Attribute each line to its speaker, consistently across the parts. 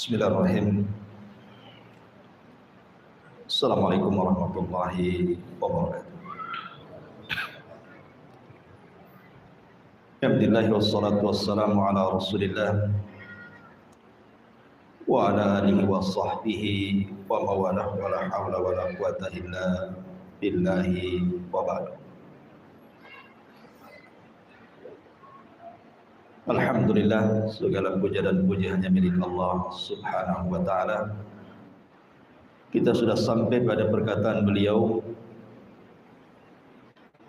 Speaker 1: Bismillahirrahmanirrahim. Assalamualaikum warahmatullahi wabarakatuh. Alhamdulillah wassalatu wassalamu ala Rasulillah wa ala alihi wa sahbihi wa mawalah wa la hawla wa la quwwata illa billahi wa ba'du. Alhamdulillah, segala puja dan puji hanya milik Allah Subhanahu wa ta'ala. Kita sudah sampai pada perkataan beliau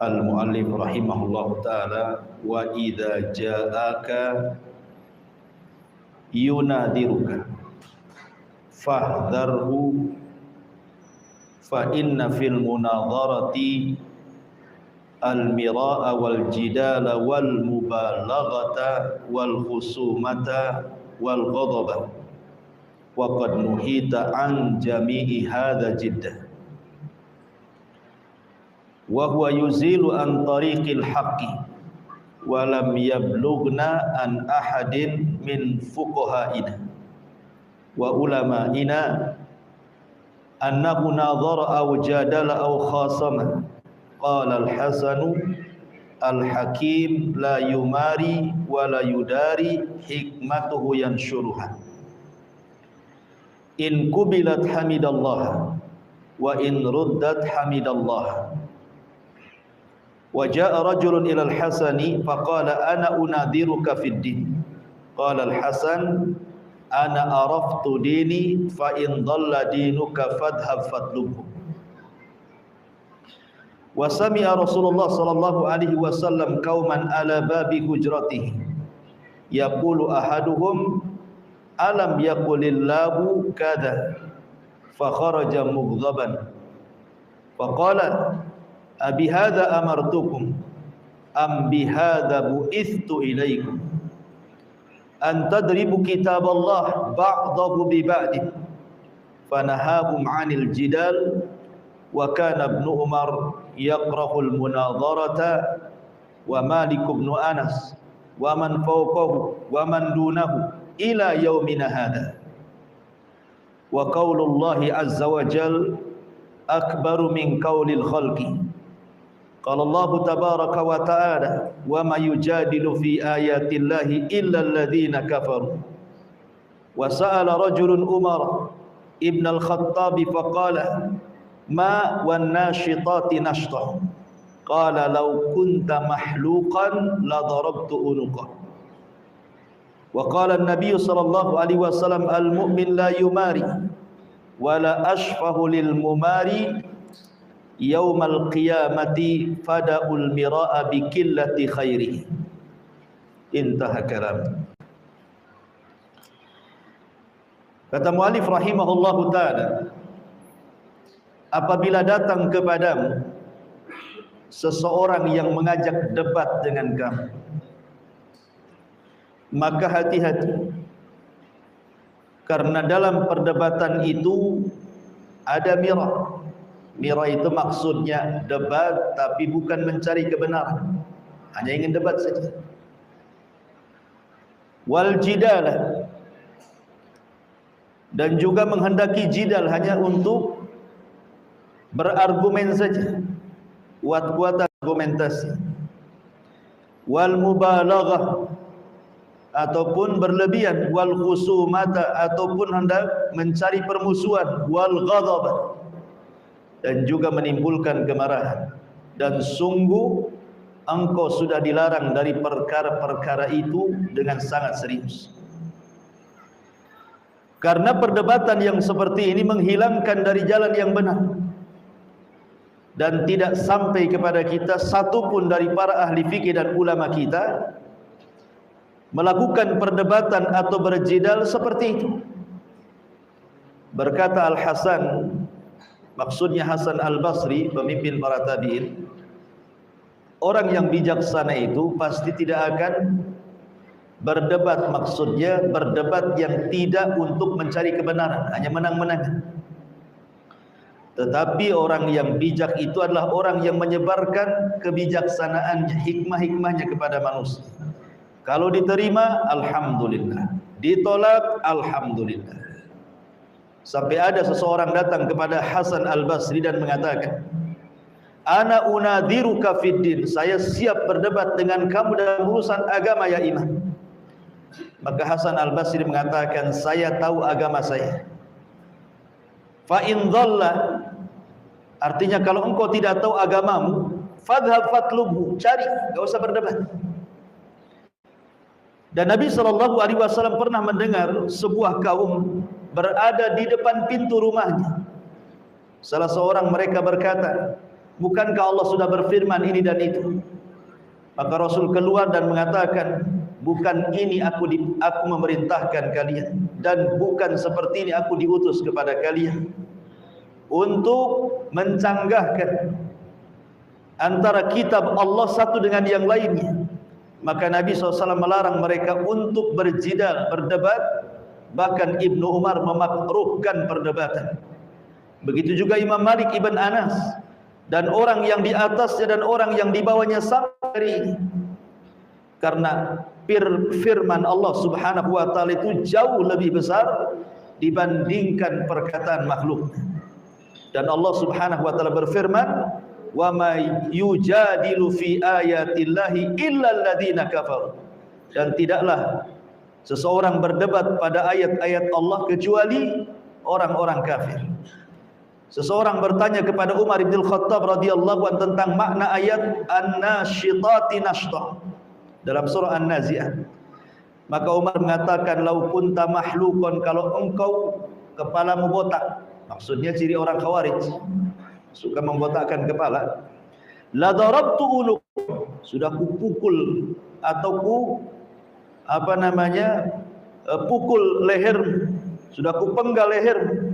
Speaker 1: Al-Muallif rahimahullah ta'ala, wa idza ja'aka yunadiruka fahdharhu fa inna fil munadharati al-mira'a wal jidala wal mubalaghata wal khusumata wal ghadaba wa qad nuhita an jami'i hadha jiddah wa huwa yuzilu an tariqil haqqi wa lam yablughna an ahadin min fuqaha'ina wa ulama'ina annahu nadhara aw jadala aw khasama. Qala al-Hasanu al-Hakim la yumari wa la yudari hikmatuhu yansyuruha. In kubilat hamidallah wa in ruddat hamidallah. Wa jaa rajulun ila al-Hasani faqala ana unadiruka fid din. Qala al-Hasan ana araftu dini fa in dhalla dinuka fadhhab fatlubhu. Wa sami'a Rasulullah sallallahu alaihi wasallam qauman ala babi hujratihi yaqulu ahaduhum alam yaqulillahu kadza fa kharaja mughdaban fa qala abi hadza amartukum am bi hadza bu'ithtu ilaikum an tadribu kitaballah ba'dahu bi ba'd fa nahahum 'anil jidal. Wa kana Ibnu Umar yaqra'ul munadharata wa Malik ibn Anas wa man fawqahu wa man dunahu ila yaumina hadha. Wa qaulullahi azza wa jal akbaru min qaulil khalqi. Qala Allah tabaraka wa ta'ala wa ma yujadilu fi ayatillahi illa alladhina kafaru. Wa sa'ala rajulun Umar ibn al-Khattab faqala ma wan nashitati nashta. Qala law kunta mahluqan la darabtu unuqa. Wa qala an-nabiy sallallahu alaihi wasallam al-mu'min la yumari wa la ashfahu lil mumari yaumal qiyamati fada'ul mira'a bi qillati khairihi. Intaha kalam. Kata muallif rahimahullahu ta'ala, apabila datang kepadamu seseorang yang mengajak debat dengan kamu, maka hati-hati, karena dalam perdebatan itu ada mirah. Mirah itu maksudnya debat tapi bukan mencari kebenaran, hanya ingin debat saja. Wal jidala, dan juga menghendaki jidal hanya untuk berargumen saja, kuat-kuat argumentasi. Wal mubalaghah, ataupun berlebihan. Wal khusumata, ataupun hendak mencari permusuhan. Wal ghadab, dan juga menimbulkan kemarahan. Dan sungguh engkau sudah dilarang dari perkara-perkara itu dengan sangat serius. Karena perdebatan yang seperti ini menghilangkan dari jalan yang benar, dan tidak sampai kepada kita satupun dari para ahli fikih dan ulama kita melakukan perdebatan atau berjidal seperti itu. Berkata Al-Hasan, maksudnya Hasan Al-Basri, pemimpin para tabi'in, orang yang bijaksana itu pasti tidak akan berdebat, maksudnya berdebat yang tidak untuk mencari kebenaran, hanya menang-menang. Tetapi orang yang bijak itu adalah orang yang menyebarkan kebijaksanaannya, hikmah-hikmahnya kepada manusia. Kalau diterima, alhamdulillah. Ditolak, alhamdulillah. Sampai ada seseorang datang kepada Hasan Al-Basri dan mengatakan, "Ana unadhiruka fid din." Saya siap berdebat dengan kamu dalam urusan agama ya imam. Maka Hasan Al-Basri mengatakan, "Saya tahu agama saya." Fa in dhalla, artinya kalau engkau tidak tahu agamamu, fadhhab fatlubhu, cari, enggak usah berdebat. Dan Nabi SAW pernah mendengar sebuah kaum berada di depan pintu rumahnya. Salah seorang mereka berkata, "Bukankah Allah sudah berfirman ini dan itu?" Maka Rasul keluar dan mengatakan, "Bukan ini aku memerintahkan kalian, dan bukan seperti ini aku diutus kepada kalian untuk mencanggahkan antara kitab Allah satu dengan yang lainnya." Maka Nabi SAW melarang mereka untuk berjidal, berdebat. Bahkan Ibnu Umar memakruhkan perdebatan. Begitu juga Imam Malik Ibn Anas, dan orang yang di atasnya dan orang yang di bawahnya sampai hari ini. Karena firman Allah Subhanahu wa taala itu jauh lebih besar dibandingkan perkataan makhluk. Dan Allah Subhanahu wa taala berfirman, "Wa may yujadilu fi ayatillahi illa alladziina kafaru." Dan tidaklah seseorang berdebat pada ayat-ayat Allah kecuali orang-orang kafir. Seseorang bertanya kepada Umar bin Khattab radhiyallahu anhu tentang makna ayat an-nasyitati nashta dalam surah An-Nazi'ah. Maka Umar mengatakan, "Lau kunta mahlukon," kalau engkau kepalamu botak, maksudnya ciri orang Khawarij, suka membotakkan kepala, "la darabtu unuq," sudah kupukul atau pukul leher, sudah kupenggal leher.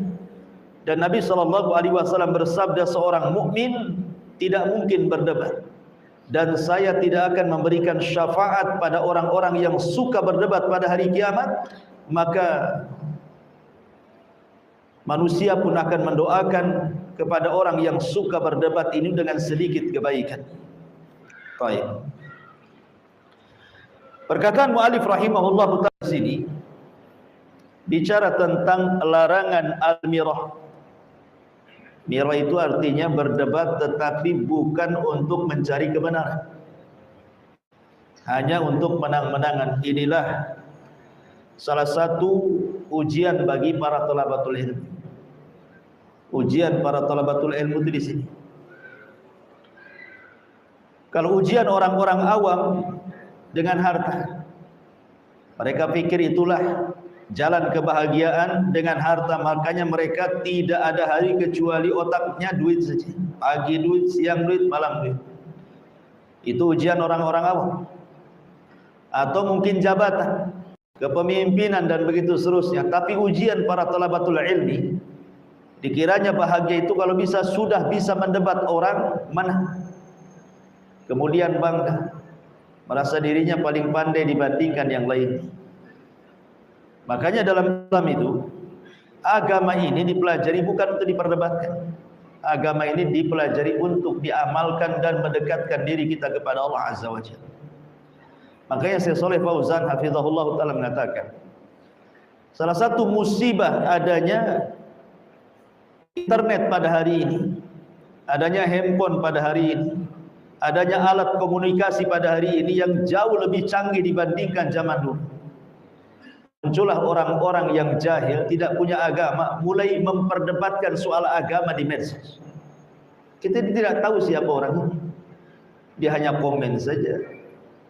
Speaker 1: Dan Nabi SAW bersabda, seorang mukmin tidak mungkin berdebat, dan saya tidak akan memberikan syafaat pada orang-orang yang suka berdebat pada hari kiamat. Maka manusia pun akan mendoakan kepada orang yang suka berdebat ini dengan sedikit kebaikan. Baik. Perkataan mu'alif rahimahullah ta'ala sini bicara tentang larangan al-mirah. Mirah itu artinya berdebat tetapi bukan untuk mencari kebenaran, hanya untuk menang-menangan. Inilah salah satu ujian bagi para thalabatul ilmu. Ujian para thalabatul ilmu itu di sini. Kalau ujian orang-orang awam dengan harta, mereka pikir itulah jalan kebahagiaan dengan harta. Makanya mereka tidak ada hari kecuali otaknya duit saja. Pagi duit, siang duit, malam duit. Itu ujian orang-orang awam. Atau mungkin jabatan, kepemimpinan dan begitu seterusnya. Tapi ujian para thalabatul ilmi, dikiranya bahagia itu kalau sudah bisa mendebat orang menang, kemudian bangga, merasa dirinya paling pandai dibandingkan yang lain. Makanya dalam Islam itu, agama ini dipelajari bukan untuk diperdebatkan. Agama ini dipelajari untuk diamalkan dan mendekatkan diri kita kepada Allah Azza wa Jalla. Makanya Syekh Shalih Fauzan hafizahullah ta'ala mengatakan, salah satu musibah adanya internet pada hari ini, adanya handphone pada hari ini, adanya alat komunikasi pada hari ini yang jauh lebih canggih dibandingkan zaman dulu. Muncullah orang-orang yang jahil, tidak punya agama, mulai memperdebatkan soal agama di medsos. Kita tidak tahu siapa orang ini. Dia hanya komen saja.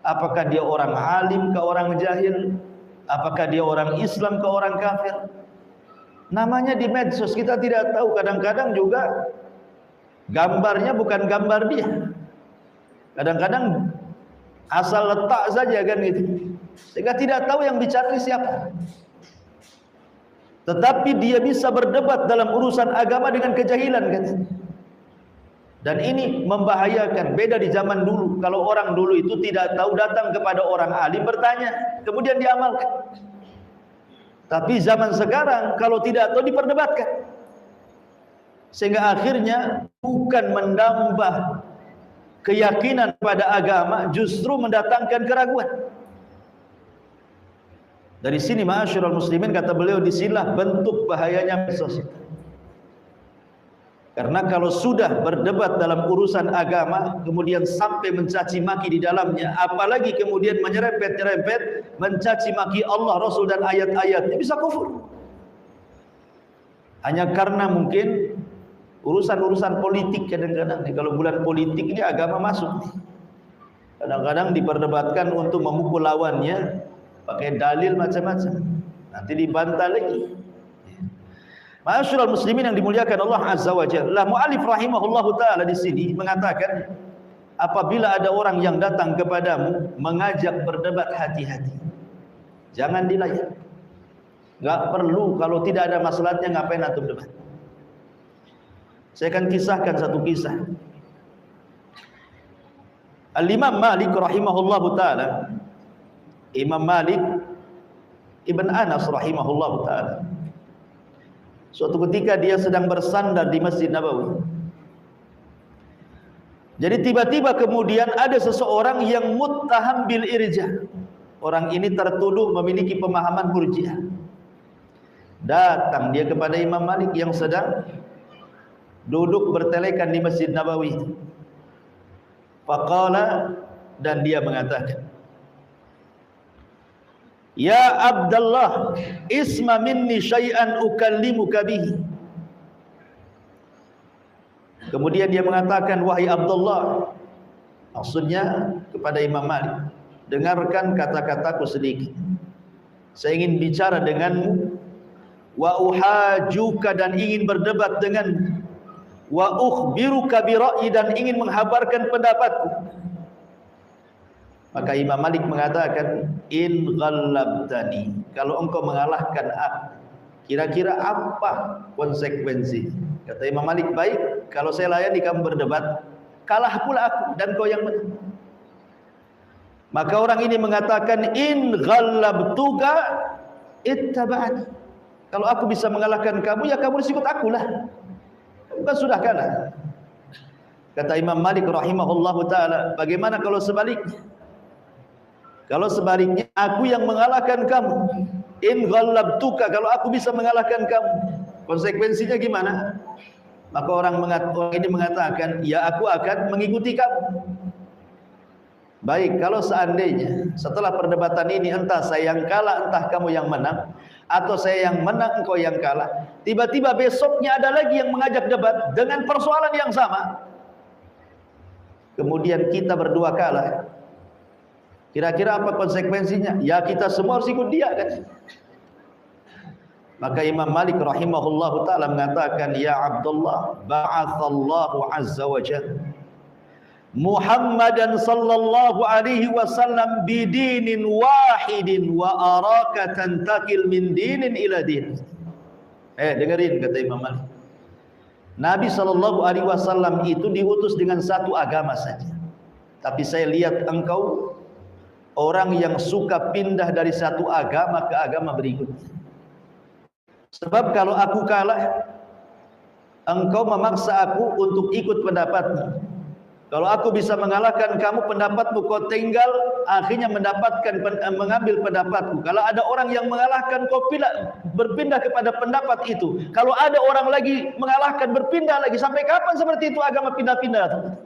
Speaker 1: Apakah dia orang alim ke orang jahil? Apakah dia orang Islam ke orang kafir? Namanya di medsos, kita tidak tahu. Kadang-kadang juga gambarnya bukan gambar dia. Kadang-kadang asal letak saja kan gitu. Sehingga tidak tahu yang bicara siapa. Tetapi dia bisa berdebat dalam urusan agama dengan kejahilan kan. Dan ini membahayakan. Beda di zaman dulu. Kalau orang dulu itu tidak tahu, datang kepada orang alim bertanya, kemudian diamalkan. Tapi zaman sekarang kalau tidak tahu diperdebatkan. Sehingga akhirnya bukan menambah keyakinan pada agama, justru mendatangkan keraguan. Dari sini ma'asyiral muslimin, kata beliau, disinilah bentuk bahayanya medsos itu. Karena kalau sudah berdebat dalam urusan agama, kemudian sampai mencaci maki di dalamnya, apalagi kemudian menyerempet-nyerempet, mencaci maki Allah, Rasul dan ayat-ayatnya, bisa kufur. Hanya karena mungkin urusan-urusan politik kadang-kadang. Kalau bulan politik ini agama masuk. Kadang-kadang diperdebatkan untuk memukul lawannya, pakai dalil macam-macam. Nanti dibantah lagi. Ma'asyiral muslimin yang dimuliakan Allah Azza wa Jalla, mu'allif rahimahullahu taala di sini mengatakan, apabila ada orang yang datang kepadamu mengajak berdebat, hati-hati. Jangan dilayan. Enggak perlu, kalau tidak ada maslahatnya ngapain antum debat. Saya akan kisahkan satu kisah. Al-Imam Malik rahimahullahu taala, Imam Malik Ibn Anas rahimahullahu taala, suatu ketika dia sedang bersandar di Masjid Nabawi. Jadi tiba-tiba kemudian ada seseorang yang muttaham bil irja. Orang ini tertuduh memiliki pemahaman murji'ah. Datang dia kepada Imam Malik yang sedang duduk bertelekan di Masjid Nabawi. Faqala, dan dia mengatakan, ya Abdullah, isma minni syai'an ukallimuka bihi. Kemudian dia mengatakan, wahai Abdullah, maksudnya kepada Imam Malik, dengarkan kata-kataku sedikit. Saya ingin bicara denganmu, wa uhajuka, dan ingin berdebat denganmu, wa ukhbiruka bi ra'yi, dan ingin menghabarkan pendapatku. Maka Imam Malik mengatakan, in ghallabtani, kalau engkau mengalahkan aku, kira-kira apa konsekuensi? Kata Imam Malik, baik, kalau saya layani kamu berdebat, kalah pula aku dan kau yang menang. Maka orang ini mengatakan, in ghallabtuka ittaba'ani, kalau aku bisa mengalahkan kamu, ya kamu harus ikut akulah, bukan sudah kalah. Kata Imam Malik rahimahullahu taala, bagaimana kalau sebaliknya? Kalau sebaliknya, aku yang mengalahkan kamu, in ghallabtuka, kalau aku bisa mengalahkan kamu, konsekuensinya gimana? Maka orang ini mengatakan, ya aku akan mengikuti kamu. Baik, kalau seandainya setelah perdebatan ini entah saya yang kalah, entah kamu yang menang, atau saya yang menang, engkau yang kalah, tiba-tiba besoknya ada lagi yang mengajak debat dengan persoalan yang sama, kemudian kita berdua kalah, kira-kira apa konsekuensinya? Ya kita semua harus ikut dia kan? Maka Imam Malik rahimahullahu ta'ala mengatakan, ya Abdullah, ba'athallahu azza wa jalla Muhammadan sallallahu alaihi wasallam bidinin wahidin wa araka tantakil min dinin ila din. Dengerin kata Imam Malik, Nabi sallallahu alaihi wasallam itu diutus dengan satu agama saja, tapi saya lihat engkau orang yang suka pindah dari satu agama ke agama berikutnya. Sebab kalau aku kalah, engkau memaksa aku untuk ikut pendapatmu. Kalau aku bisa mengalahkan kamu, pendapatmu kau tinggal, akhirnya mengambil pendapatku. Kalau ada orang yang mengalahkan, kau berpindah kepada pendapat itu. Kalau ada orang lagi mengalahkan, berpindah lagi. Sampai kapan seperti itu agama pindah-pindah?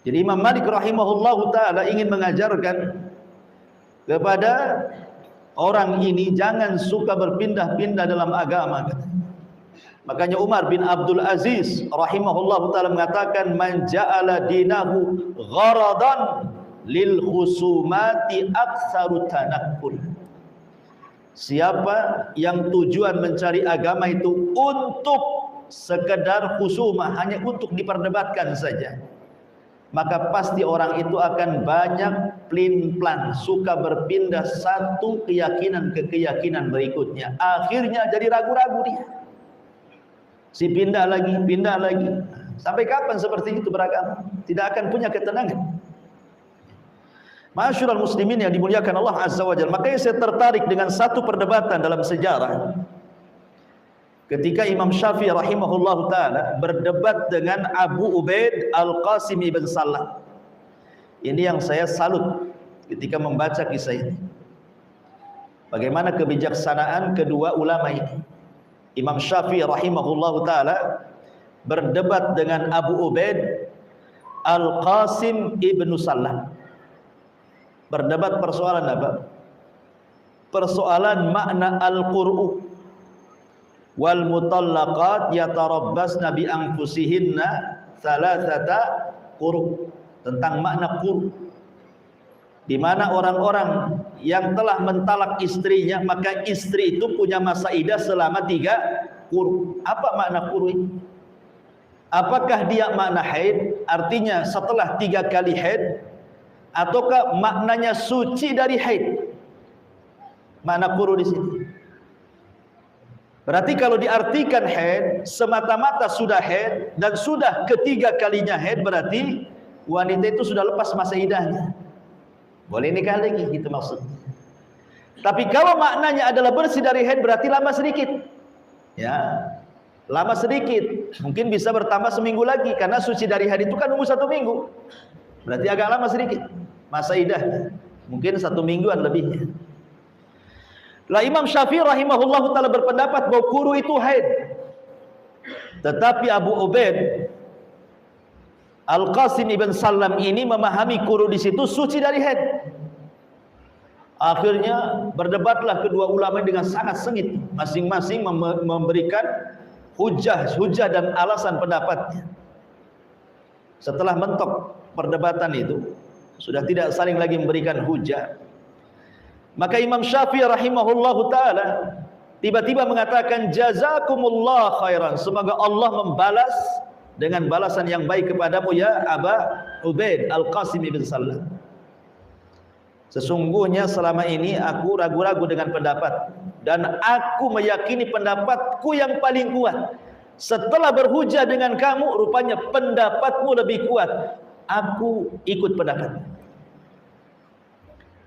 Speaker 1: Jadi Imam Malik rahimahullahu ta'ala ingin mengajarkan kepada orang ini, jangan suka berpindah-pindah dalam agama. Makanya Umar bin Abdul Aziz rahimahullahu ta'ala mengatakan, man ja'ala dinahu gharadan lil khusumati aktsaru tanakkul. Siapa yang tujuan mencari agama itu untuk sekedar khusumah, hanya untuk diperdebatkan saja, maka pasti orang itu akan banyak plin-plan, suka berpindah satu keyakinan ke keyakinan berikutnya. Akhirnya jadi ragu-ragu dia. Si pindah lagi. Sampai kapan seperti itu beragama? Tidak akan punya ketenangan. Ma'asyiral muslimin yang dimuliakan Allah Azza wa Jalla. Makanya saya tertarik dengan satu perdebatan dalam sejarah. Ketika Imam Syafi'i rahimahullah ta'ala berdebat dengan Abu Ubaid Al-Qasim ibn Salam. Ini yang saya salut ketika membaca kisah ini. Bagaimana kebijaksanaan kedua ulama ini. Imam Syafi'i rahimahullahu taala berdebat dengan Abu Ubaid Al-Qasim ibnu Sallam. Berdebat persoalan apa? Persoalan makna al-qur'u. Wal mutallaqat yatarabbasna bi anfusihinna thalathata quru'. Tentang makna quru'. Di mana orang-orang yang telah mentalak istrinya, maka istri itu punya masa iddah selama 3 quru'. Apa makna quru' ini? Apakah dia makna haid, artinya setelah 3 kali haid, ataukah maknanya suci dari haid? Makna quru' di sini. Berarti kalau diartikan haid, semata-mata sudah haid dan sudah ketiga kalinya haid, berarti wanita itu sudah lepas masa iddahnya. Boleh nikah lagi, gitu maksudnya. Tapi kalau maknanya adalah bersih dari haid, berarti lama sedikit. Ya, lama sedikit. Mungkin bisa bertambah seminggu lagi, karena suci dari haid itu kan nunggu 1 minggu. Berarti agak lama sedikit masa iddahnya. Mungkin 1 mingguan lebihnya. Lah Imam Syafi'i rahimahullahu taala berpendapat bahwa quru itu haid. Tetapi Abu Ubaid Al-Qasim ibn Sallam ini memahami quru di situ suci dari haid. Akhirnya berdebatlah kedua ulama dengan sangat sengit, masing-masing memberikan hujah dan alasan pendapatnya. Setelah mentok perdebatan itu, sudah tidak saling lagi memberikan hujah, maka Imam Syafi'i rahimahullahu taala tiba-tiba mengatakan, jazakumullah khairan, semoga Allah membalas dengan balasan yang baik kepadamu ya Aba Ubaid Al-Qasim ibn Sallam. Sesungguhnya selama ini aku ragu-ragu dengan pendapat, dan aku meyakini pendapatku yang paling kuat. Setelah berhujah dengan kamu, rupanya pendapatmu lebih kuat. Aku ikut pendapat.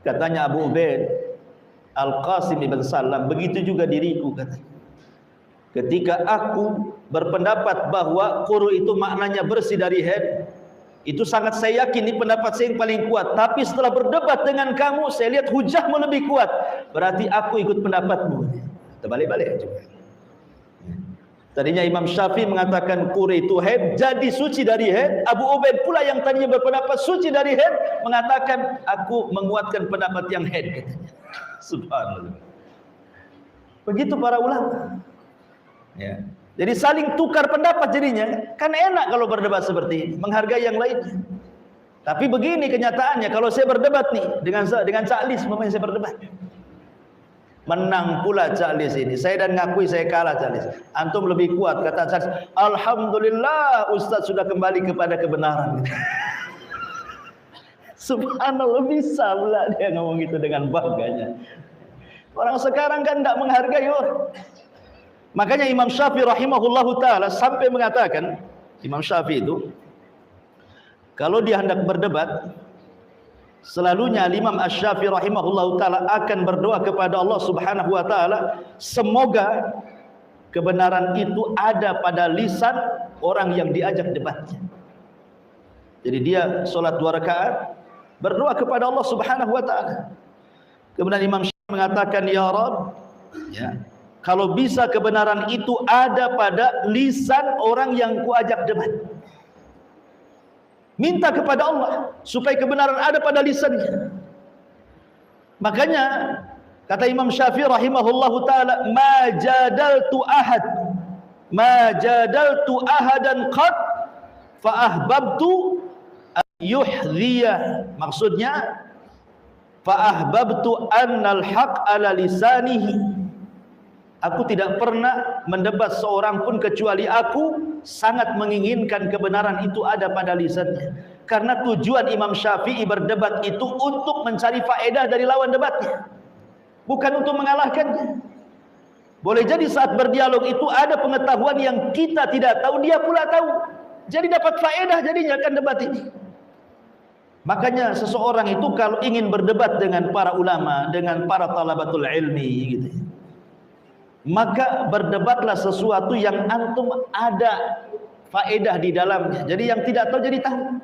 Speaker 1: Katanya Abu Ubaid Al-Qasim ibn Sallam, begitu juga diriku, katanya. Ketika aku berpendapat bahwa quru itu maknanya bersih dari haid, itu sangat saya yakin ini pendapat saya yang paling kuat. Tapi setelah berdebat dengan kamu, saya lihat hujahmu lebih kuat. Berarti aku ikut pendapatmu. Terbalik-balik juga. Tadinya Imam Syafi'i mengatakan quru itu haid, jadi suci dari haid. Abu Ubaid pula yang tadinya berpendapat suci dari haid, mengatakan aku menguatkan pendapat yang haid. Subhanallah. Begitu para ulama. Ya. Jadi saling tukar pendapat jadinya. Kan enak kalau berdebat seperti ini, menghargai yang lainnya. Tapi begini kenyataannya, kalau saya berdebat nih dengan Caklis, memang saya berdebat, menang pula Caklis ini. Saya dan ngakui saya kalah Caklis. Antum lebih kuat, kata Caklis. Alhamdulillah Ustaz sudah kembali kepada kebenaran. Subhanallah, bisa pula dia ngomong gitu dengan bangganya. Orang sekarang kan tidak menghargai orang. Makanya Imam Syafi'i rahimahullahu taala sampai mengatakan, Imam Syafi'i itu kalau dia hendak berdebat, selalunya Imam Asy-Syafi'i rahimahullahu taala akan berdoa kepada Allah Subhanahu wa taala, semoga kebenaran itu ada pada lisan orang yang diajak debatnya. Jadi dia salat 2 rakaat berdoa kepada Allah Subhanahu wa taala. Kemudian Imam Syafi'i mengatakan, ya Rabb, ya, kalau bisa kebenaran itu ada pada lisan orang yang kuajak debat. Minta kepada Allah supaya kebenaran ada pada lisannya. Makanya kata Imam Syafi'i rahimahullahu taala, ma jadaltu ahadan qad fa ahbabtu an yuhdhiya. Maksudnya fa ahbabtu annal haq ala lisanihi. Aku tidak pernah mendebat seorang pun kecuali aku sangat menginginkan kebenaran itu ada pada lisannya. Karena tujuan Imam Syafi'i berdebat itu untuk mencari faedah dari lawan debatnya, bukan untuk mengalahkannya. Boleh jadi saat berdialog itu ada pengetahuan yang kita tidak tahu, dia pula tahu. Jadi dapat faedah jadinya kan debat ini. Makanya seseorang itu kalau ingin berdebat dengan para ulama, dengan para talabatul ilmi gitu, maka berdebatlah sesuatu yang antum ada faedah di dalamnya. Jadi yang tidak tahu jadi tahu.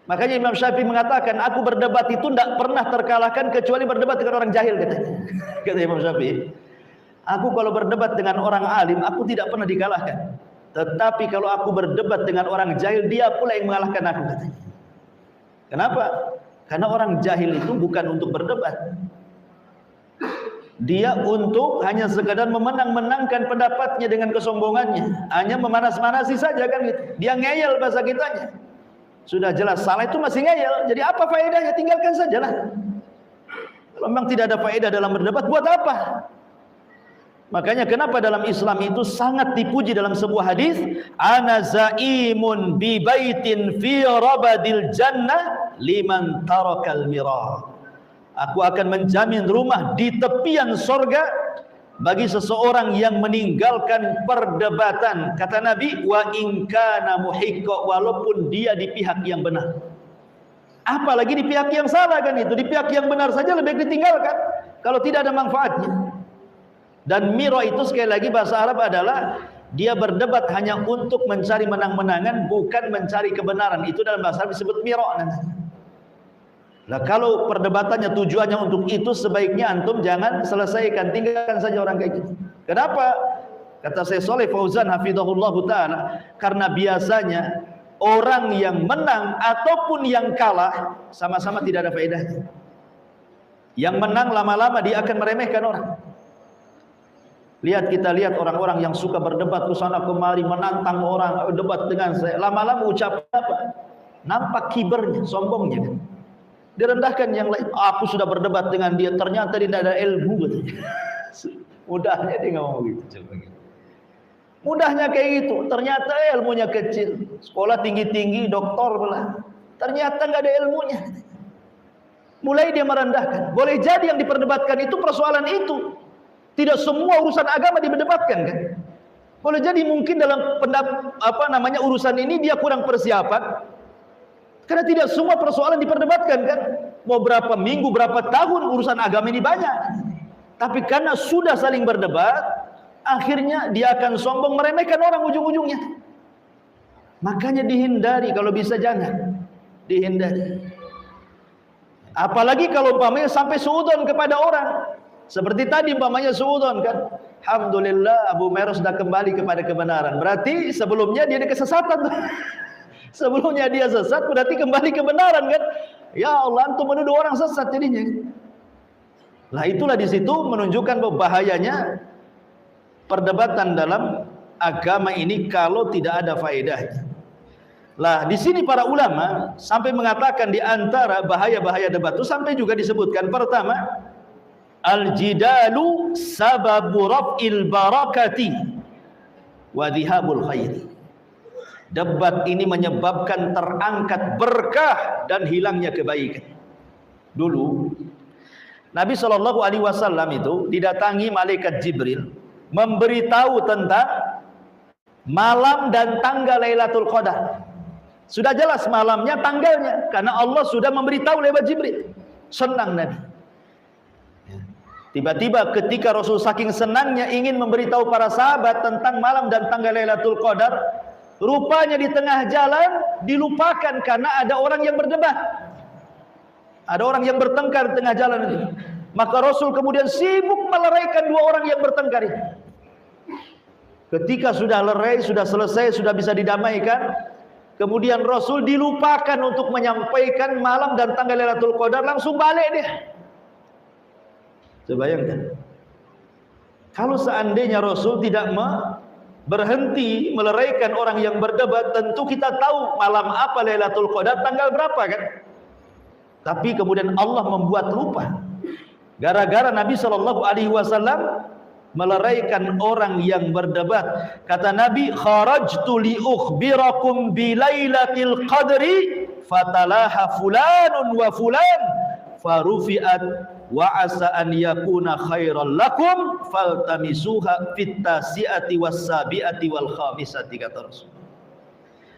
Speaker 1: Makanya Imam Syafi'i mengatakan, aku berdebat itu tidak pernah terkalahkan kecuali berdebat dengan orang jahil, katanya. Kata Imam Syafi'i, aku kalau berdebat dengan orang alim, aku tidak pernah dikalahkan. Tetapi kalau aku berdebat dengan orang jahil, dia pula yang mengalahkan aku, katanya. Kenapa? Karena orang jahil itu bukan untuk berdebat. Dia untuk hanya sekadar memenang-menangkan pendapatnya dengan kesombongannya. Hanya memanas-manasi saja kan gitu. Dia ngeyel bahasa kitanya. Sudah jelas salah itu masih ngeyel. Jadi apa faedahnya? Tinggalkan sajalah. Kalau memang tidak ada faedah dalam berdebat, buat apa? Makanya kenapa dalam Islam itu sangat dipuji dalam sebuah hadis, ana zaimun bi baitin fi rabadil jannah liman tarakal mirah. Aku akan menjamin rumah di tepian sorga bagi seseorang yang meninggalkan perdebatan. Kata Nabi, wa in kana muhiqqa, walaupun dia di pihak yang benar. Apalagi di pihak yang salah kan itu. Di pihak yang benar saja lebih ditinggalkan kalau tidak ada manfaatnya. Dan miro itu sekali lagi bahasa Arab adalah dia berdebat hanya untuk mencari menang-menangan, bukan mencari kebenaran. Itu dalam bahasa Arab disebut miro namanya. Nah, kalau perdebatannya tujuannya untuk itu, sebaiknya antum jangan selesaikan, tinggalkan saja orang kayak gitu. Kenapa? Kata Syekh Shalih Fauzan hafizahullah taala, karena biasanya orang yang menang ataupun yang kalah sama-sama tidak ada faedahnya. Yang menang lama-lama dia akan meremehkan orang. Kita lihat orang-orang yang suka berdebat ke sana kemari, menantang orang, debat dengan saya. Lama-lama ucapnya apa? Nampak kibernya, sombongnya kan. Direndahkan yang lain. Aku sudah berdebat dengan dia, ternyata dia tidak ada ilmu, katanya. Mudahnya dia ngomong gitu. Mudahnya kayak gitu. Ternyata ilmunya kecil. Sekolah tinggi-tinggi, doktor pula. Ternyata nggak ada ilmunya. Mulai dia merendahkan. Boleh jadi yang diperdebatkan itu persoalan itu. Tidak semua urusan agama diperdebatkan kan. Boleh jadi mungkin dalam urusan ini dia kurang persiapan. Karena tidak semua persoalan diperdebatkan kan. Mau berapa minggu, berapa tahun urusan agama ini banyak. Tapi karena sudah saling berdebat, akhirnya dia akan sombong, meremehkan orang ujung-ujungnya. Makanya dihindari, kalau bisa jangan. Dihindari. Apalagi kalau umpamanya sampai suudzon kepada orang. Seperti tadi umpamanya suudzon kan. Alhamdulillah Abu Mer sudah kembali kepada kebenaran. Berarti sebelumnya dia ada kesesatan. Sebelumnya dia sesat, berarti kembali kebenaran kan? Ya Allah, antum menuduh orang sesat jadinya. Lah itulah di situ menunjukkan bahayanya perdebatan dalam agama ini kalau tidak ada faedahnya. Lah di sini para ulama sampai mengatakan di antara bahaya-bahaya debat itu sampai juga disebutkan, pertama, al-jidalu sababu raf'il barakati wa dhihabul khairi. Debat ini menyebabkan terangkat berkah dan hilangnya kebaikan. Dulu Nabi SAW itu didatangi malaikat Jibril memberitahu tentang malam dan tanggal Lailatul Qadar. Sudah jelas malamnya, tanggalnya, karena Allah sudah memberitahu lewat Jibril. Senang Nabi. Tiba-tiba ketika Rasul saking senangnya ingin memberitahu para sahabat tentang malam dan tanggal Lailatul Qadar, rupanya di tengah jalan dilupakan karena ada orang yang berdebat. Ada orang yang bertengkar di tengah jalan itu. Maka Rasul kemudian sibuk meleraikan dua orang yang bertengkar itu. Ketika sudah lerai, sudah selesai, sudah bisa didamaikan, kemudian Rasul dilupakan untuk menyampaikan malam dan tanggal Lailatul Qadar, langsung balik dia. Coba bayangkan. Kalau seandainya Rasul tidak berhenti meleraikan orang yang berdebat, tentu kita tahu malam apa Lailatul Qadar, tanggal berapa kan? Tapi kemudian Allah membuat lupa. Gara-gara Nabi SAW meleraikan orang yang berdebat. Kata Nabi, kharajtu li ukhbirakum bi lailatil qadri fatalaha fulanun wa fulan farufi'at wa asa an yakuna khairan lakum faltamisuha fit tasi'ati was sabi'ati wal khamisati, kata Rasul.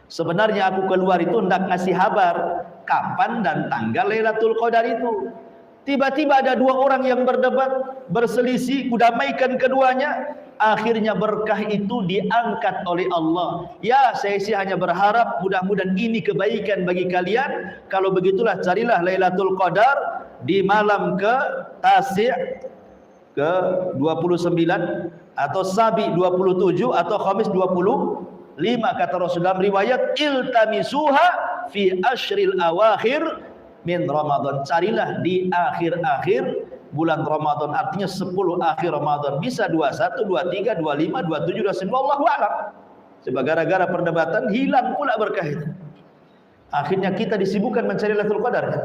Speaker 1: Sebenarnya aku keluar itu hendak ngasih kabar kapan dan tanggal Lailatul Qadar itu. Tiba-tiba ada dua orang yang berdebat, berselisih, kudamaikan keduanya. akhirnya berkah itu diangkat oleh Allah. Ya, saya sih hanya berharap mudah-mudahan ini kebaikan bagi kalian. Kalau begitulah carilah Lailatul Qadar di malam ke-Tasi', ke-29 atau Sabi 27 atau Khamis 25 kata Rasulullah dalam riwayat, iltamisuha fi ashril awakhir min Ramadan. Carilah di akhir-akhir bulan Ramadan, artinya 10 akhir Ramadan. Bisa 21, 23, 25, 27, 29, wallahu a'lam. Sebab gara-gara perdebatan hilang pula berkah itu. Akhirnya kita disibukkan mencari Lailatul Qadar kan?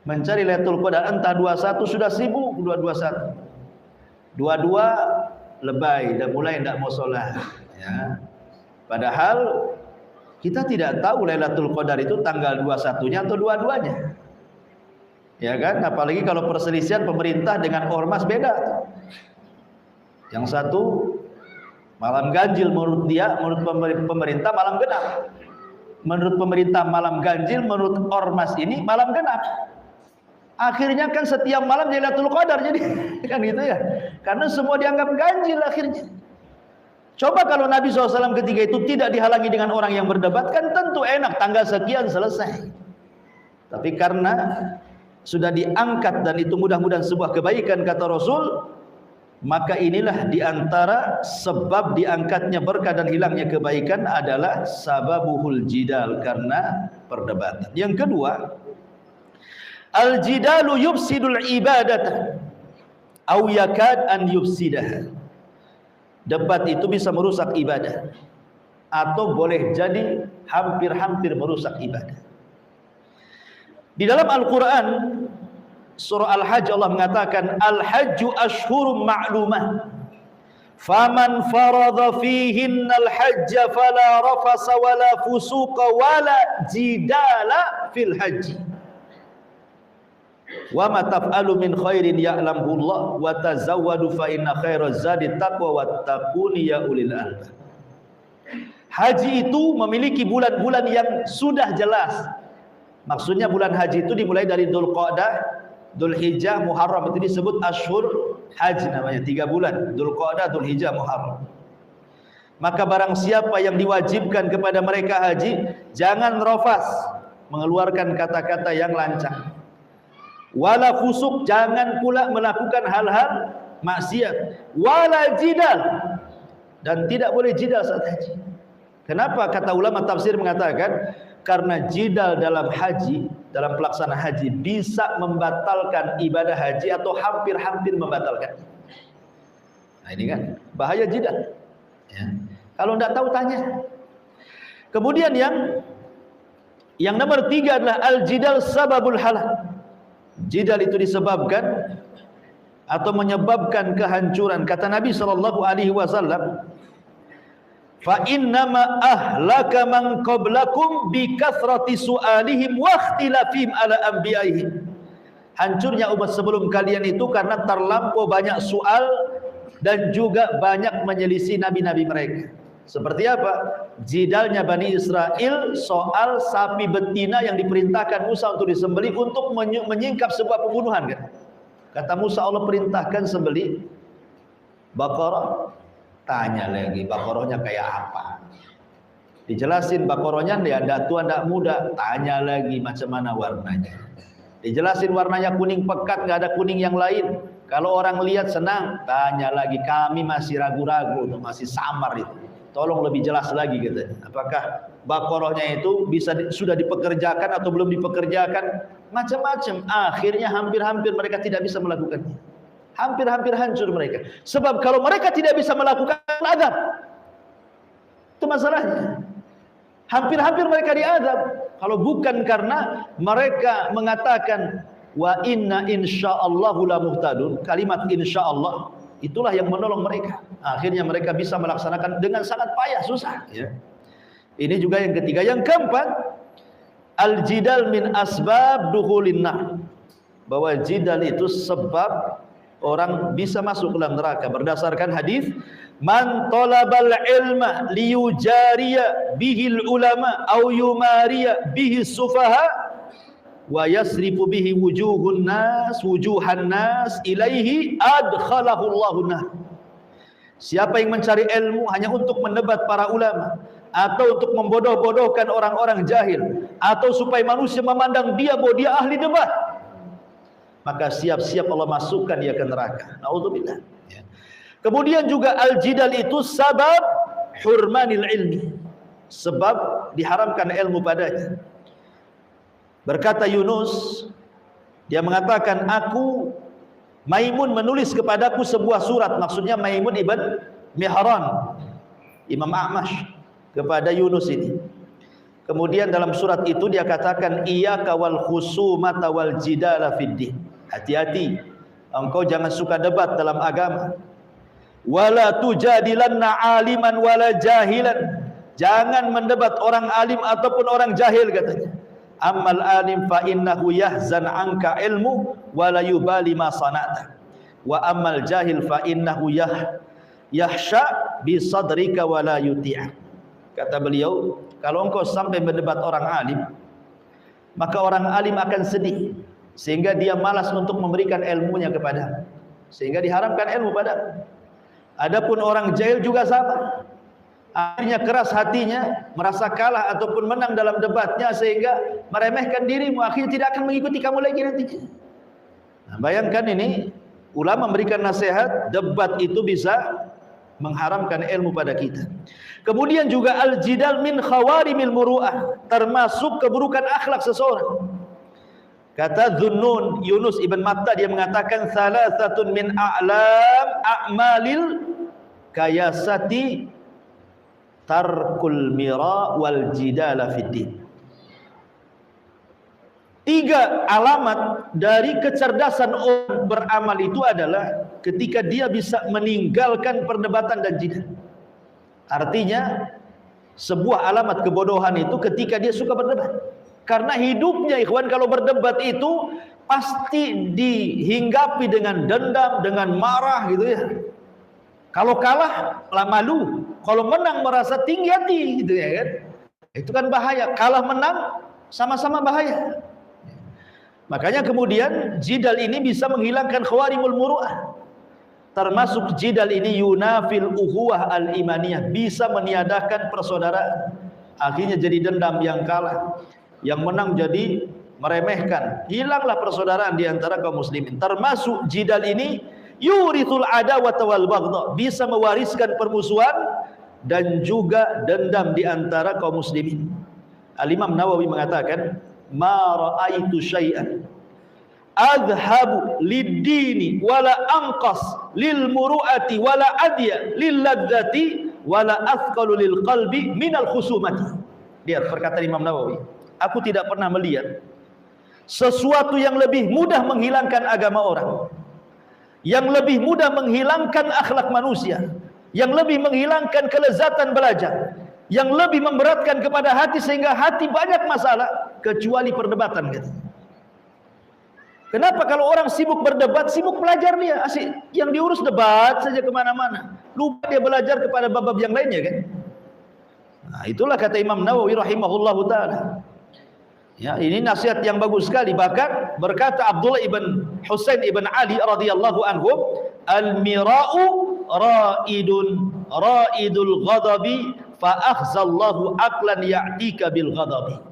Speaker 1: Mencari Lailatul Qadar, entah 21 sudah sibuk, 21. 22 lebay, dah mulai tidak mau solat. Ya. Padahal kita tidak tahu Lailatul Qadar itu tanggal 21-nya atau 22-nya. Ya kan? Apalagi kalau perselisihan pemerintah dengan ormas beda. Yang satu malam ganjil menurut dia, menurut pemerintah malam genap. Menurut pemerintah malam ganjil, menurut ormas ini malam genap. Akhirnya kan setiap malam Lailatul Qadar jadi kan gitu ya. Karena semua dianggap ganjil akhirnya. Coba kalau Nabi SAW ketika itu tidak dihalangi dengan orang yang berdebat, kan tentu enak, tanggal sekian selesai. Tapi karena sudah diangkat dan itu mudah-mudahan sebuah kebaikan kata Rasul, maka inilah diantara sebab diangkatnya berkah dan hilangnya kebaikan adalah sababuhul jidal, karena perdebatan. Yang kedua, al-jidalu yufsidul ibadata aw yakad an yufsidah. Debat itu bisa merusak ibadah atau boleh jadi hampir-hampir merusak ibadah. Di dalam Al-Quran surah Al-Hajj Allah mengatakan, Al-Hajju ashhurum ma'lumah, faman faradha fihinnal hajja fala rafasa wala fusuqa wala jidala fil hajji wa ma taf'alu min khairin ya'lamhu Allah wa tazawwadu fa inna khairaz zadi taqwa wattaquni ya ulil albab. Haji itu memiliki bulan-bulan yang sudah jelas. Maksudnya bulan haji itu dimulai dari Dzulqa'dah, Dzulhijjah, Muharram, itu disebut ashhur haji namanya, 3 bulan, Dzulqa'dah, Dzulhijjah, Muharram. Maka barang siapa yang diwajibkan kepada mereka haji, jangan rafas, mengeluarkan kata-kata yang lancang. Wala fusuk, jangan pula melakukan hal-hal maksiat. Wala jidal, dan tidak boleh jidal saat haji. Kenapa? Kata ulama tafsir mengatakan, karena jidal dalam haji, dalam pelaksanaan haji bisa membatalkan ibadah haji atau hampir-hampir membatalkan. Nah ini kan bahaya jidal ya. Kalau tidak tahu tanya. Kemudian yang nomor 3 adalah al-jidal sababul halak. Jidal itu disebabkan atau menyebabkan kehancuran. Kata Nabi SAW, fa innama ahlaka man qablakum bi kathrati su'alihim wa ikhtilafihim ala anbiya'ihim. Hancurnya umat sebelum kalian itu karena terlampau banyak soal dan juga banyak menyelisih nabi-nabi mereka. Seperti apa? Jidalnya Bani Israel soal sapi betina yang diperintahkan Musa untuk disembelih untuk menyingkap sebuah pembunuhan kan? Kata Musa, Allah perintahkan sembelih Baqarah. Tanya lagi, Baqarahnya kayak apa? Dijelasin Baqarahnya dia enggak tua enggak muda. Tanya lagi macam mana warnanya. Dijelasin warnanya kuning pekat, enggak ada kuning yang lain. Kalau orang lihat senang. Tanya lagi, kami masih ragu-ragu, masih samar itu. Tolong lebih jelas lagi gitu. Apakah Baqarahnya itu sudah dipekerjakan atau belum dipekerjakan? Macam-macam. Akhirnya hampir-hampir mereka tidak bisa melakukannya. Hampir-hampir hancur mereka. Sebab kalau mereka tidak bisa melakukan azab, itu masalahnya. Hampir-hampir mereka diazab. Kalau bukan karena mereka mengatakan wa inna insyaallahu la muhtadun, kalimat insyaallah itulah yang menolong mereka. Akhirnya mereka bisa melaksanakan dengan sangat payah, susah ya. Ini juga yang ketiga. Yang keempat, al-jidal min asbab dukhulin nar. Bahwa jidal itu sebab orang bisa masuk ke dalam neraka berdasarkan hadis, man talabal ilma liyujariya bihil ulama au yumariya bihi sufaha wa yasrifu bihi wujuhan nas ilaihi adkhalahu Allahun nar. Siapa yang mencari ilmu hanya untuk mendebat para ulama, atau untuk membodoh-bodohkan orang-orang jahil, atau supaya manusia memandang dia bahwa dia ahli debat, maka siap-siap Allah masukkan dia ke neraka. Naudzubillah. Kemudian juga al-jidal itu sabab hurmanil ilmi, sebab diharamkan ilmu padanya. Berkata Yunus, dia mengatakan, Maimun menulis kepadaku sebuah surat, maksudnya Maimun ibn Mihran, Imam A'mash, kepada Yunus ini. Kemudian dalam surat itu dia katakan, iyyaka wal khusumata wal jidala fiddin. Hati-hati, engkau jangan suka debat dalam agama. Wala tujadilanna aliman wala jahilan. Jangan mendebat orang alim ataupun orang jahil, katanya. Ammal alim fa innahu yahzan anka ilmu wala yubali ma sana'ta. Wa ammal jahil fa innahu yahsha bi sadrika wala yuti'a. Kata beliau, kalau engkau sampai mendebat orang alim, maka orang alim akan sedih, sehingga dia malas untuk memberikan ilmunya kepada, sehingga diharamkan ilmu pada. Adapun orang jahil juga sama, akhirnya keras hatinya, merasa kalah ataupun menang dalam debatnya, sehingga meremehkan dirimu, akhirnya tidak akan mengikuti kamu lagi nantinya. Nah, bayangkan ini, ulama memberikan nasihat, debat itu bisa mengharamkan ilmu pada kita. Kemudian juga al-jidal min khawarimil muru'ah, termasuk keburukan akhlak seseorang. Kata Dhunnun, Yunus ibn Matta, dia mengatakan, salasatun min a'malil kayasati tarkul mira wal jidala fiddin. 3 alamat dari kecerdasan orang beramal itu adalah ketika dia bisa meninggalkan perdebatan dan jidal. Artinya sebuah alamat kebodohan itu ketika dia suka berdebat. Karena hidupnya, ikhwan, kalau berdebat itu pasti dihinggapi dengan dendam, dengan marah gitu ya. Kalau kalah malu, kalau menang merasa tinggi hati gitu ya kan. Itu kan bahaya. Kalah menang sama-sama bahaya. Makanya kemudian jidal ini bisa menghilangkan khawarimul muru'ah. Termasuk jidal ini yunafil uhuwah al-imaniyah, bisa meniadakan persaudaraan. Akhirnya jadi dendam yang kalah, yang menang jadi meremehkan. Hilanglah persaudaraan di antara kaum muslimin. Termasuk jidal ini yurithul adawata wal baghdha, bisa mewariskan permusuhan dan juga dendam di antara kaum muslimin. Al-Imam Nawawi mengatakan, ma ra'aitu syai'an adhabu lid-dini wala anqas lil muru'ati wala adya lil ladzati wala athqalu lil qalbi minal khusumati. Lihat perkataan Imam Nawawi, aku tidak pernah melihat sesuatu yang lebih mudah menghilangkan agama orang, yang lebih mudah menghilangkan akhlak manusia, yang lebih menghilangkan kelezatan belajar, yang lebih memberatkan kepada hati sehingga hati banyak masalah, kecuali perdebatan gitu. Kenapa? Kalau orang sibuk berdebat, sibuk belajar dia, asik, yang diurus debat saja kemana-mana, lupa dia belajar kepada bab-bab yang lainnya kan. Nah, itulah kata Imam Nawawi rahimahullahu ta'ala. Ya, ini nasihat yang bagus sekali. Bahkan berkata Abdullah ibn Husain ibn Ali radhiyallahu anhu, al-mira'u ra'idul ghadabi fa akhzallahu aqlan ya'tika bil ghadabi.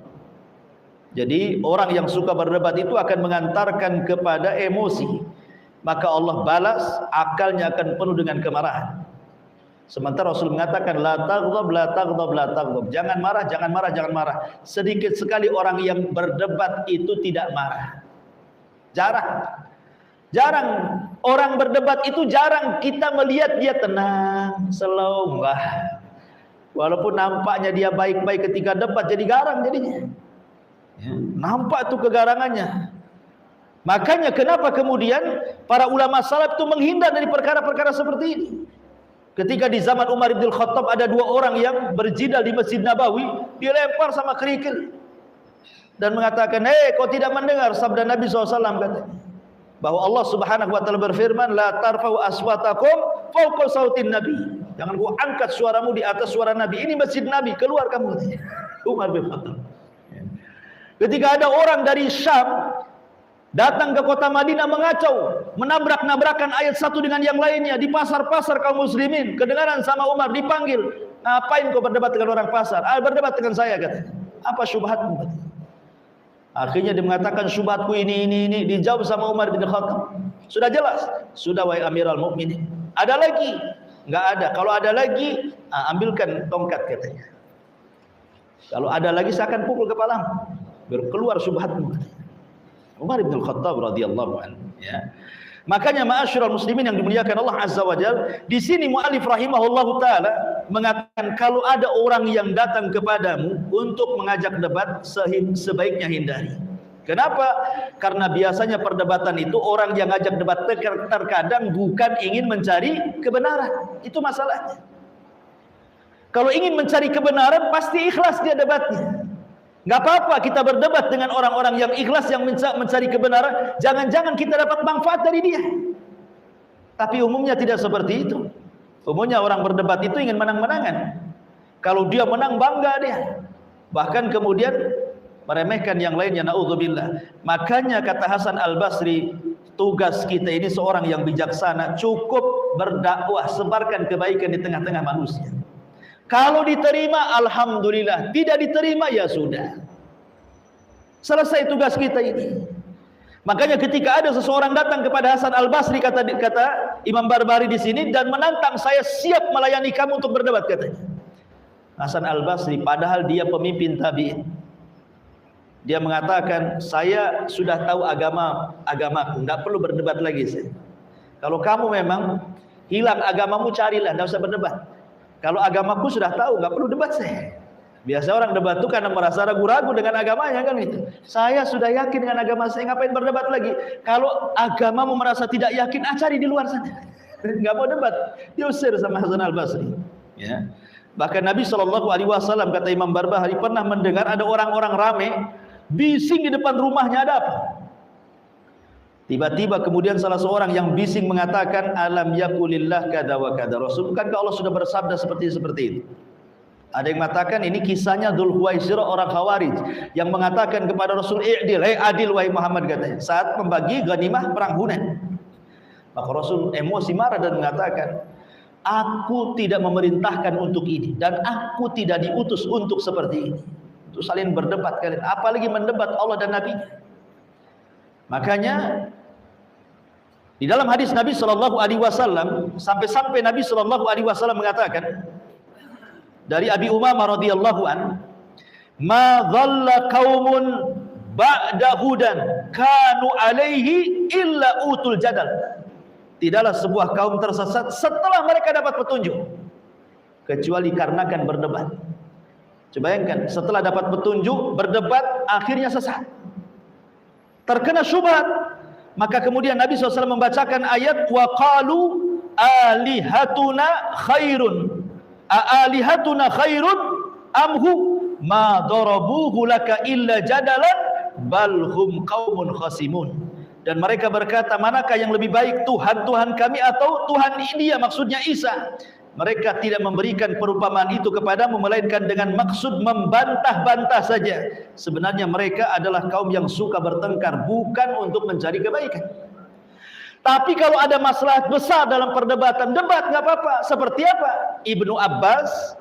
Speaker 1: Jadi orang yang suka berdebat itu akan mengantarkan kepada emosi, maka Allah balas, akalnya akan penuh dengan kemarahan. Sementara Rasul mengatakan la taghdab la taghdab la taghdab, jangan marah, jangan marah, jangan marah. Sedikit sekali orang yang berdebat itu tidak marah. Jarang orang berdebat itu, jarang kita melihat dia tenang, slow, enggak. Walaupun nampaknya dia baik-baik ketika debat, jadi garang jadinya. Ya, nampak tuh kegarangannya. Makanya kenapa kemudian para ulama salaf itu menghindar dari perkara-perkara seperti ini. Ketika di zaman Umar bin Khattab ada 2 orang yang berjidal di Masjid Nabawi, dilempar sama kerikil dan mengatakan, "Hei, kau tidak mendengar sabda Nabi SAW," katanya, bahwa Allah Subhanahu wa taala berfirman, "La tarfa'u aswatakum fawqa sautin Nabi." Jangan kau angkat suaramu di atas suara Nabi. Ini masjid Nabi, keluar kamu, katanya Umar bin Khattab. Ketika ada orang dari Syam datang ke kota Madinah mengacau, menabrak-nabrakan ayat satu dengan yang lainnya di pasar-pasar kaum muslimin. Kedengaran sama Umar, dipanggil, ngapain kau berdebat dengan orang pasar? Berdebat dengan saya, katanya. Apa syubhatmu? Akhirnya dia mengatakan syubhatku ini. Dijawab sama Umar bin Khattab. Sudah jelas, sudah wahai Amirul Mukminin. Ada lagi? Enggak ada. Kalau ada lagi, ambilkan tongkat, katanya. Kalau ada lagi saya akan pukul kepalamu. Biar keluar syubhatmu. Umar bin Khattab radhiyallahu anhu, ya. Makanya ma'asyiral muslimin yang dimuliakan Allah Azza wa Jalla, di sini muallif rahimahullahu taala mengatakan kalau ada orang yang datang kepadamu untuk mengajak debat, sebaiknya hindari. Kenapa? Karena biasanya perdebatan itu orang yang ngajak debat terkadang bukan ingin mencari kebenaran. Itu masalahnya. Kalau ingin mencari kebenaran pasti ikhlas dia debatnya. Gak apa-apa kita berdebat dengan orang-orang yang ikhlas, yang mencari kebenaran. Jangan-jangan kita dapat manfaat dari dia. Tapi umumnya tidak seperti itu. Umumnya orang berdebat itu ingin menang-menangan. Kalau dia menang, bangga dia. Bahkan kemudian meremehkan yang lainnya, na'udzubillah. Makanya kata Hasan Al-Basri, tugas kita ini seorang yang bijaksana, cukup berdakwah, sebarkan kebaikan di tengah-tengah manusia. Kalau diterima, alhamdulillah. Tidak diterima, ya sudah. Selesai tugas kita ini. Makanya ketika ada seseorang datang kepada Hasan Al-Basri, kata Imam Barbari di sini, dan menantang, saya siap melayani kamu untuk berdebat, katanya. Hasan Al-Basri, padahal dia pemimpin tabi'in. Dia mengatakan, saya sudah tahu agamaku, tidak perlu berdebat lagi saya. Kalau kamu memang hilang agamamu, carilah, tidak usah berdebat. Kalau agamaku sudah tahu, nggak perlu debat saya. Biasa orang debat itu karena merasa ragu-ragu dengan agamanya, kan itu. Saya sudah yakin dengan agama saya, ngapain berdebat lagi? Kalau agamamu merasa tidak yakin, cari di luar sana. Nggak mau debat, diusir sama Hasan Al-Basri. Ya. Bahkan Nabi SAW, kata Imam Barbahari, pernah mendengar ada orang-orang ramai bising di depan rumahnya, ada apa? Tiba-tiba kemudian salah seorang yang bising mengatakan, alam yakulillah kada wa kada rasul. Bukankah Allah sudah bersabda seperti itu? Ada yang mengatakan ini kisahnya Dzul Khuwaisirah, orang Khawarij yang mengatakan kepada Rasul, i'dil, adil wahai Muhammad, katanya, saat membagi ghanimah perang Hunain. Maka Rasul emosi, marah dan mengatakan, aku tidak memerintahkan untuk ini dan aku tidak diutus untuk seperti ini. Untuk saling berdebat kalian, apalagi mendebat Allah dan Nabi. Makanya di dalam hadis Nabi SAW, sampai Nabi SAW mengatakan dari Abi Umamah radhiyallahu an, ma dhalla qaumun ba'da hudan kanu alaihi illa utul jadal. Tidaklah sebuah kaum tersesat setelah mereka dapat petunjuk, kecuali karenakan berdebat. Coba bayangkan, setelah dapat petunjuk berdebat, akhirnya sesat, terkena syubhat. Maka kemudian Nabi SAW membacakan ayat, wa qalu alihatuna khairun amhu ma darabuhu laka illa jadalan bal hum qaumun khasimun. Dan mereka berkata, manakah yang lebih baik, Tuhan kami atau Tuhan India, maksudnya Isa? Mereka tidak memberikan perumpamaan itu kepadamu melainkan dengan maksud membantah-bantah saja. Sebenarnya mereka adalah kaum yang suka bertengkar, bukan untuk mencari kebaikan. Tapi kalau ada masalah besar dalam perdebatan, debat nggak apa-apa. Seperti apa? Ibnu Abbas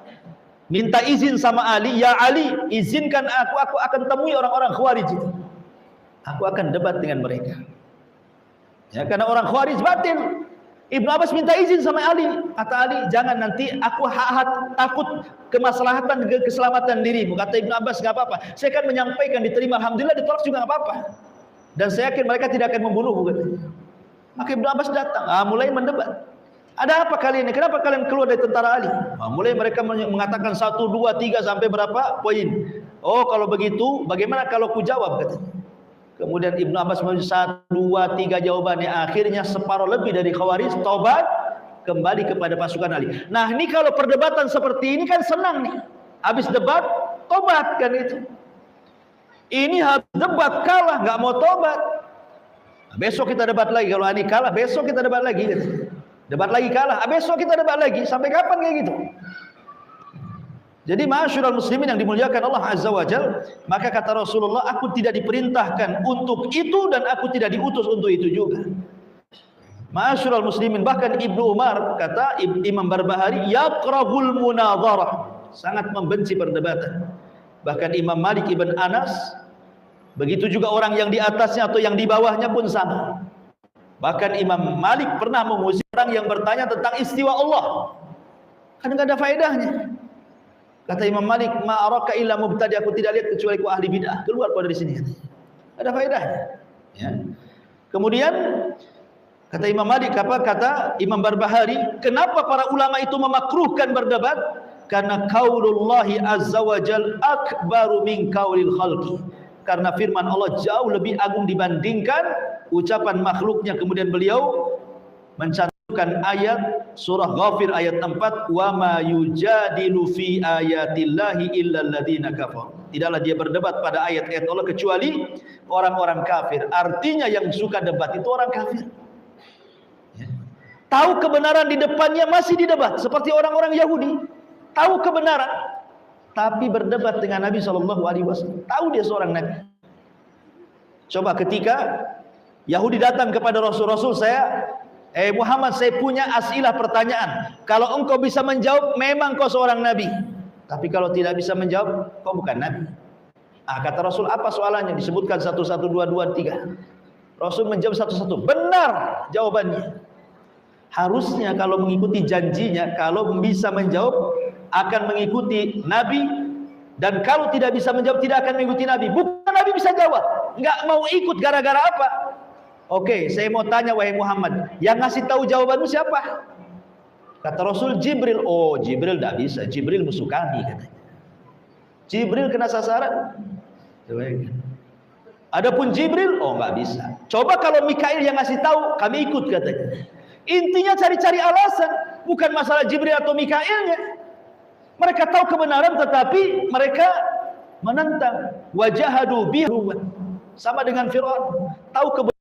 Speaker 1: minta izin sama Ali, ya Ali, izinkan aku akan temui orang-orang Khawarij itu. Aku akan debat dengan mereka. Ya, karena orang Khawarij batil. Ibnu Abbas minta izin sama Ali. Kata Ali, jangan, nanti aku takut kemaslahatan, keselamatan dirimu. Kata Ibnu Abbas, nggak apa-apa. Saya akan menyampaikan, diterima. Alhamdulillah, ditolak juga nggak apa-apa. Dan saya yakin mereka tidak akan membunuhmu, katanya. Maka Ibnu Abbas datang, mulai mendebat. Ada apa kalian ini? Kenapa kalian keluar dari tentara Ali? Mulai mereka mengatakan 1, 2, 3 sampai berapa poin. Oh, kalau begitu, bagaimana kalau ku jawab, katanya. Kemudian Ibnu Abbas memberi 1, 2, 3 jawabannya. Akhirnya separuh lebih dari Khawarij taubat, kembali kepada pasukan Ali. Nah, ini kalau perdebatan seperti ini kan senang nih. Habis debat, tobat kan itu. Ini habis debat kalah, nggak mau tobat. Nah, besok kita debat lagi. Kalau ini kalah, besok kita debat lagi. Gitu. Debat lagi kalah, besok kita debat lagi. Sampai kapan kayak gitu? Jadi ma'asyiral muslimin yang dimuliakan Allah Azza wa Jalla, maka kata Rasulullah, aku tidak diperintahkan untuk itu dan aku tidak diutus untuk itu juga. Ma'asyiral muslimin, bahkan Ibnu Umar, kata Imam Barbahari, yakrahul munadharah, sangat membenci perdebatan. Bahkan Imam Malik ibn Anas, begitu juga orang yang di atasnya atau yang di bawahnya pun sama. Bahkan Imam Malik pernah mengusir orang yang bertanya tentang istiwa Allah, kan enggak ada faedahnya. Kata Imam Malik, ma'araka illa mubtadi, aku tidak lihat kecuali ku ahli bid'ah, keluar dari sini. Ada faedahnya. Ya. Kemudian kata Imam Malik, kata Imam Barbahari, kenapa para ulama itu memakruhkan berdebat? Karena qaulullahi azza wa jal akbaru min qaulil khalqi. Karena firman Allah jauh lebih agung dibandingkan ucapan makhluknya. Kemudian beliau mencantumkan ayat surah Ghafir ayat 4, wa ma yujadilu fi ayatillahi illa alladziina kafaru. Tidaklah dia berdebat pada ayat-ayat Allah kecuali orang-orang kafir. Artinya yang suka debat itu orang kafir. Ya. Tahu kebenaran di depannya masih didebat seperti orang-orang Yahudi. Tahu kebenaran tapi berdebat dengan Nabi SAW. Tahu dia seorang Nabi. Coba ketika Yahudi datang kepada Rasul, saya Muhammad, saya punya asilah pertanyaan. Kalau engkau bisa menjawab, memang kau seorang Nabi. Tapi kalau tidak bisa menjawab, kau bukan Nabi. Kata Rasul, apa soalannya? Disebutkan 1, 1, 2, 2, 3. Rasul menjawab satu-satu. Benar jawabannya. Harusnya kalau mengikuti janjinya, kalau bisa menjawab akan mengikuti Nabi, dan kalau tidak bisa menjawab tidak akan mengikuti Nabi. Bukan Nabi bisa jawab, nggak mau ikut gara-gara apa? Oke, saya mau tanya wahai Muhammad, yang ngasih tahu jawabanmu siapa? Kata Rasul, Jibril. Oh, Jibril tidak bisa, Jibril musuh kami katanya. Jibril kena sasaran. Adapun Jibril, oh nggak bisa. Coba kalau Mikail yang ngasih tahu, kami ikut katanya. Intinya cari-cari alasan, bukan masalah Jibril atau Mikailnya. Mereka tahu kebenaran tetapi mereka menentang. Wajahadu bihi, sama dengan Fir'aun, tahu kebenaran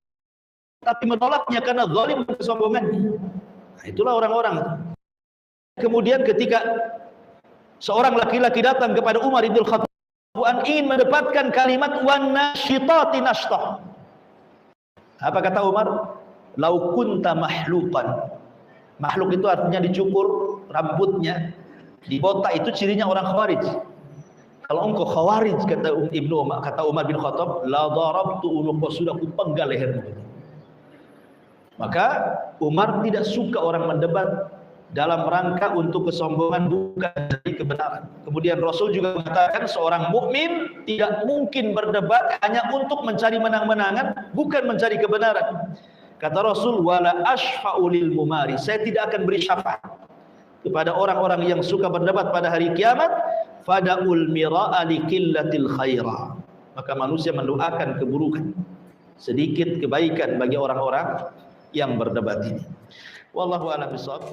Speaker 1: tapi menolaknya karena zalim dan kesombongan. Nah, itulah orang-orang. Kemudian ketika seorang laki-laki datang kepada Umar bin Khattab ingin mendapatkan kalimat wan nasyitati nashtah. Apa kata Umar? Lau kunta mahluqan. Makhluk itu artinya dicukur rambutnya, dibotak, itu cirinya orang Khawarij. Kalau engkau Khawarij, kata Umar bin Khattab, la darabtu unuqa, sudah kupenggal lehermu. Maka Umar tidak suka orang mendebat dalam rangka untuk kesombongan, bukan dari kebenaran. Kemudian Rasul juga mengatakan seorang mukmin tidak mungkin berdebat hanya untuk mencari menang-menangan, bukan mencari kebenaran. Kata Rasul, wala ashfa'u lil mumari, saya tidak akan beri syafaat kepada orang-orang yang suka berdebat pada hari kiamat. Fada'ul mira'a liqillatil khaira, maka manusia mendoakan keburukan, sedikit kebaikan bagi orang-orang yang berdebat ini. Wallahu a'lam bishawab.